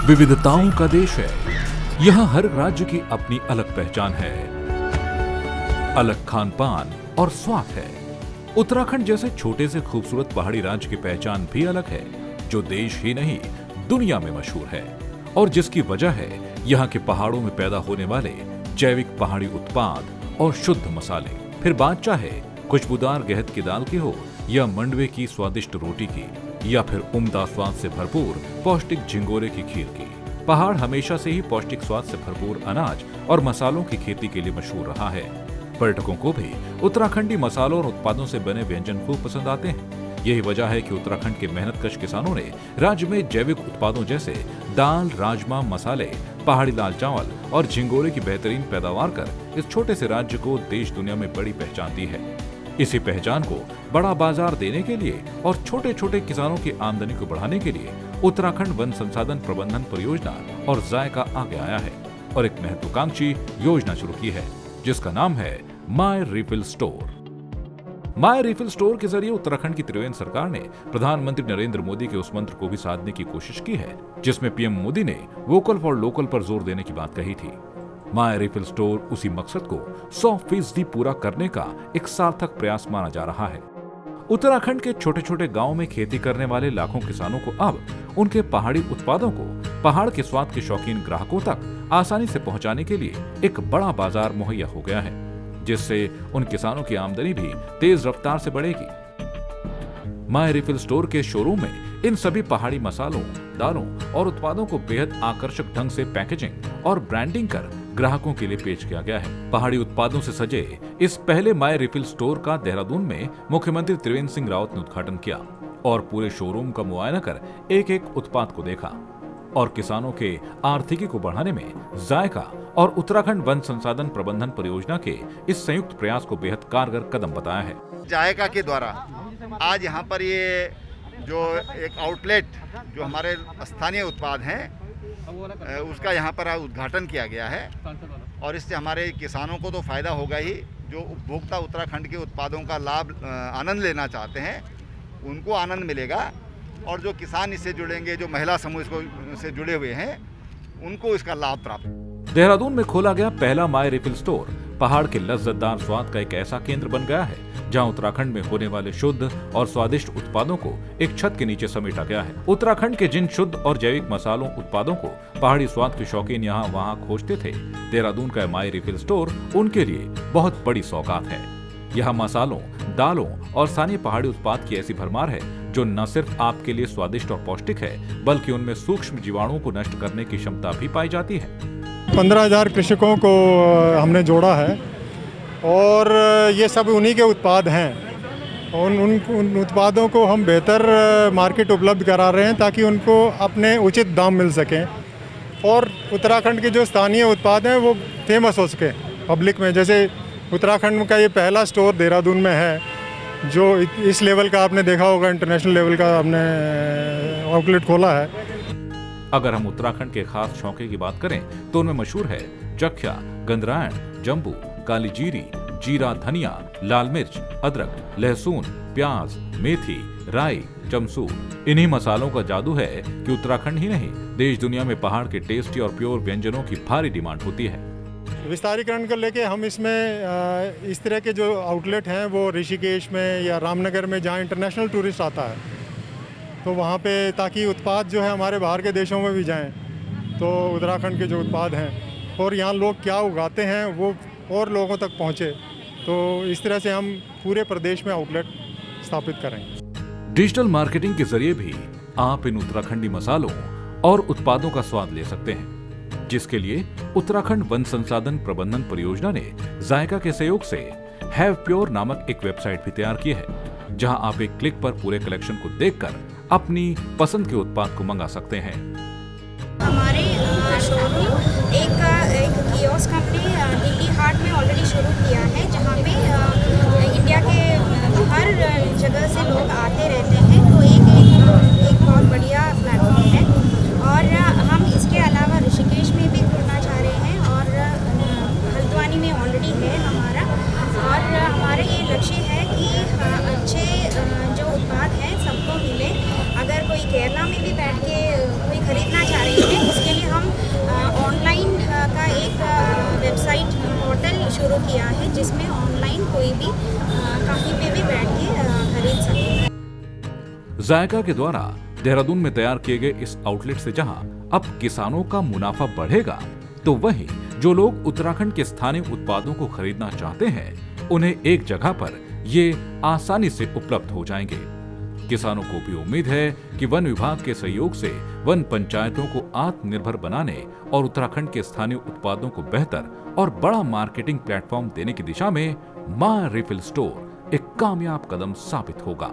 विविधताओं का देश है। यहाँ हर राज्य की अपनी अलग पहचान है, अलग खान पान और स्वाद है। उत्तराखंड जैसे छोटे से खूबसूरत पहाड़ी राज्य की पहचान भी अलग है, जो देश ही नहीं दुनिया में मशहूर है और जिसकी वजह है यहाँ के पहाड़ों में पैदा होने वाले जैविक पहाड़ी उत्पाद और शुद्ध मसाले। फिर बात चाहे खुशबूदार गहत की दाल की हो या मंडवे की स्वादिष्ट रोटी की या फिर उम्दा स्वाद से भरपूर पौष्टिक झिंगोरे की खीर की। पहाड़ हमेशा से ही पौष्टिक स्वाद से भरपूर अनाज और मसालों की खेती के लिए मशहूर रहा है। पर्यटकों को भी उत्तराखंडी मसालों और उत्पादों से बने व्यंजन खूब पसंद आते हैं। यही वजह है कि उत्तराखंड के मेहनतकश किसानों ने राज्य में जैविक उत्पादों जैसे दाल, राजमा, मसाले, पहाड़ी लाल चावल और झिंगोरे की बेहतरीन पैदावार कर इस छोटे से राज्य को देश दुनिया में बड़ी पहचान दी है। इसी पहचान को बड़ा बाजार देने के लिए और छोटे छोटे किसानों की आमदनी को बढ़ाने के लिए उत्तराखंड वन संसाधन प्रबंधन परियोजना और जायका आगे आया है और एक महत्वाकांक्षी योजना शुरू की है, जिसका नाम है my refill store. My refill store के जरिए उत्तराखंड की त्रिवेंद्र सरकार ने प्रधानमंत्री नरेंद्र मोदी के उस मंत्र को भी साधने की कोशिश की है, जिसमें पीएम मोदी ने वोकल फॉर लोकल पर जोर देने की बात कही थी। माय रिफिल स्टोर उसी मकसद को 100% पूरा करने का एक सार्थक प्रयास माना जा रहा है। उत्तराखंड के छोटे छोटे गांवों में खेती करने वाले लाखों किसानों को अब उनके पहाड़ी उत्पादों को पहाड़ के स्वाद के शौकीन ग्राहकों तक आसानी से पहुंचाने के लिए एक बड़ा बाजार मुहैया हो गया है, जिससे उन किसानों की आमदनी भी तेज रफ्तार से बढ़ेगी। माय रिफिल स्टोर के शोरूम में इन सभी पहाड़ी मसालों, दालों और उत्पादों को बेहद आकर्षक ढंग से पैकेजिंग और ब्रांडिंग कर ग्राहकों के लिए पेश किया गया है। पहाड़ी उत्पादों से सजे इस पहले माय रिफिल स्टोर का देहरादून में मुख्यमंत्री त्रिवेंद्र सिंह रावत ने उद्घाटन किया और पूरे शोरूम का मुआयना कर एक एक उत्पाद को देखा और किसानों के आर्थिकी को बढ़ाने में जायका और उत्तराखंड वन संसाधन प्रबंधन परियोजना के इस संयुक्त प्रयास को बेहद कारगर कदम बताया है। जायका के द्वारा आज यहाँ पर ये जो एक आउटलेट जो हमारे स्थानीय उत्पाद हैं उसका यहाँ पर उद्घाटन किया गया है और इससे हमारे किसानों को तो फायदा होगा ही, जो उपभोक्ता उत्तराखंड के उत्पादों का लाभ आनंद लेना चाहते हैं उनको आनंद मिलेगा और जो किसान इससे जुड़ेंगे, जो महिला समूह से जुड़े हुए हैं, उनको इसका लाभ प्राप्त। देहरादून में खोला गया पहला माय रिफिल स्टोर पहाड़ के लज्जतदार स्वाद का एक ऐसा केंद्र बन गया है जहां उत्तराखंड में होने वाले शुद्ध और स्वादिष्ट उत्पादों को एक छत के नीचे समेटा गया है। उत्तराखंड के जिन शुद्ध और जैविक मसालों उत्पादों को पहाड़ी स्वाद के शौकीन यहाँ वहाँ खोजते थे, देहरादून का माय रिफिल स्टोर उनके लिए बहुत बड़ी सौगात है। यहाँ मसालों, दालों और स्थानीय पहाड़ी उत्पाद की ऐसी भरमार है जो न सिर्फ आपके लिए स्वादिष्ट और पौष्टिक है, बल्कि उनमें सूक्ष्म जीवाणुओं को नष्ट करने की क्षमता भी पाई जाती है। 15,000 कृषकों को हमने जोड़ा है और ये सब उन्हीं के उत्पाद हैं। उन उत्पादों को हम बेहतर मार्केट उपलब्ध करा रहे हैं ताकि उनको अपने उचित दाम मिल सकें और उत्तराखंड के जो स्थानीय उत्पाद हैं वो फेमस हो सके पब्लिक में। जैसे उत्तराखंड का ये पहला स्टोर देहरादून में है जो इस लेवल का आपने देखा होगा, इंटरनेशनल लेवल का हमने आउटलेट खोला है। अगर हम उत्तराखंड के खास छौके की बात करें तो उनमें मशहूर है जख्या, गंदरायण, जम्बू, काली जीरी, जीरा, धनिया, लाल मिर्च, अदरक, लहसुन, प्याज, मेथी, राई, चमसूर। इन्हीं मसालों का जादू है कि उत्तराखंड ही नहीं देश दुनिया में पहाड़ के टेस्टी और प्योर व्यंजनों की भारी डिमांड होती है। विस्तारीकरण को लेके हम इसमें इस तरह के जो आउटलेट हैं वो ऋषिकेश में या रामनगर में जहाँ इंटरनेशनल टूरिस्ट आता है तो वहाँ पे, ताकि उत्पाद जो है हमारे बाहर के देशों में भी जाएं, तो उत्तराखंड के जो उत्पाद हैं और यहाँ लोग क्या उगाते हैं वो और लोगों तक पहुँचे, तो इस तरह से हम पूरे प्रदेश में आउटलेट स्थापित करेंगे। डिजिटल मार्केटिंग के जरिए भी आप इन उत्तराखंडी मसालों और उत्पादों का स्वाद ले सकते हैं, जिसके लिए उत्तराखंड वन संसाधन प्रबंधन परियोजना ने जायका के सहयोग से हैव प्योर नामक एक वेबसाइट भी तैयार की है, जहां आप एक क्लिक पर पूरे कलेक्शन को देखकर अपनी पसंद के उत्पाद को मंगा सकते हैं। हमारे शोरूम एक कियोस्क कंपनी दिल्ली हाट में ऑलरेडी शुरू किया है, जहाँ पे इंडिया के हर जगह से लोग आते रहते हैं, तो एक बहुत बढ़िया प्लेटफॉर्म है। और हम इसके अलावा ऋषिकेश में भी खुलना चाह रहे हैं और हल्द्वानी में ऑलरेडी है हमारा। और हमारा ये लक्ष्य है कि अच्छे जो उत्पाद हैं सबको मिले। अगर कोई केरला में भी बैठ के कोई खरीदना चाह रही है उसके जायका के द्वारा देहरादून में तैयार किए गए इस आउटलेट से जहां अब किसानों का मुनाफा बढ़ेगा, तो वहीं जो लोग उत्तराखंड के स्थानीय उत्पादों को खरीदना चाहते हैं उन्हें एक जगह पर ये आसानी से उपलब्ध हो जाएंगे। किसानों को भी उम्मीद है कि वन विभाग के सहयोग से वन पंचायतों को आत्मनिर्भर बनाने और उत्तराखंड के स्थानीय उत्पादों को बेहतर और बड़ा मार्केटिंग प्लेटफॉर्म देने की दिशा में मां रिफिल स्टोर एक कामयाब कदम साबित होगा।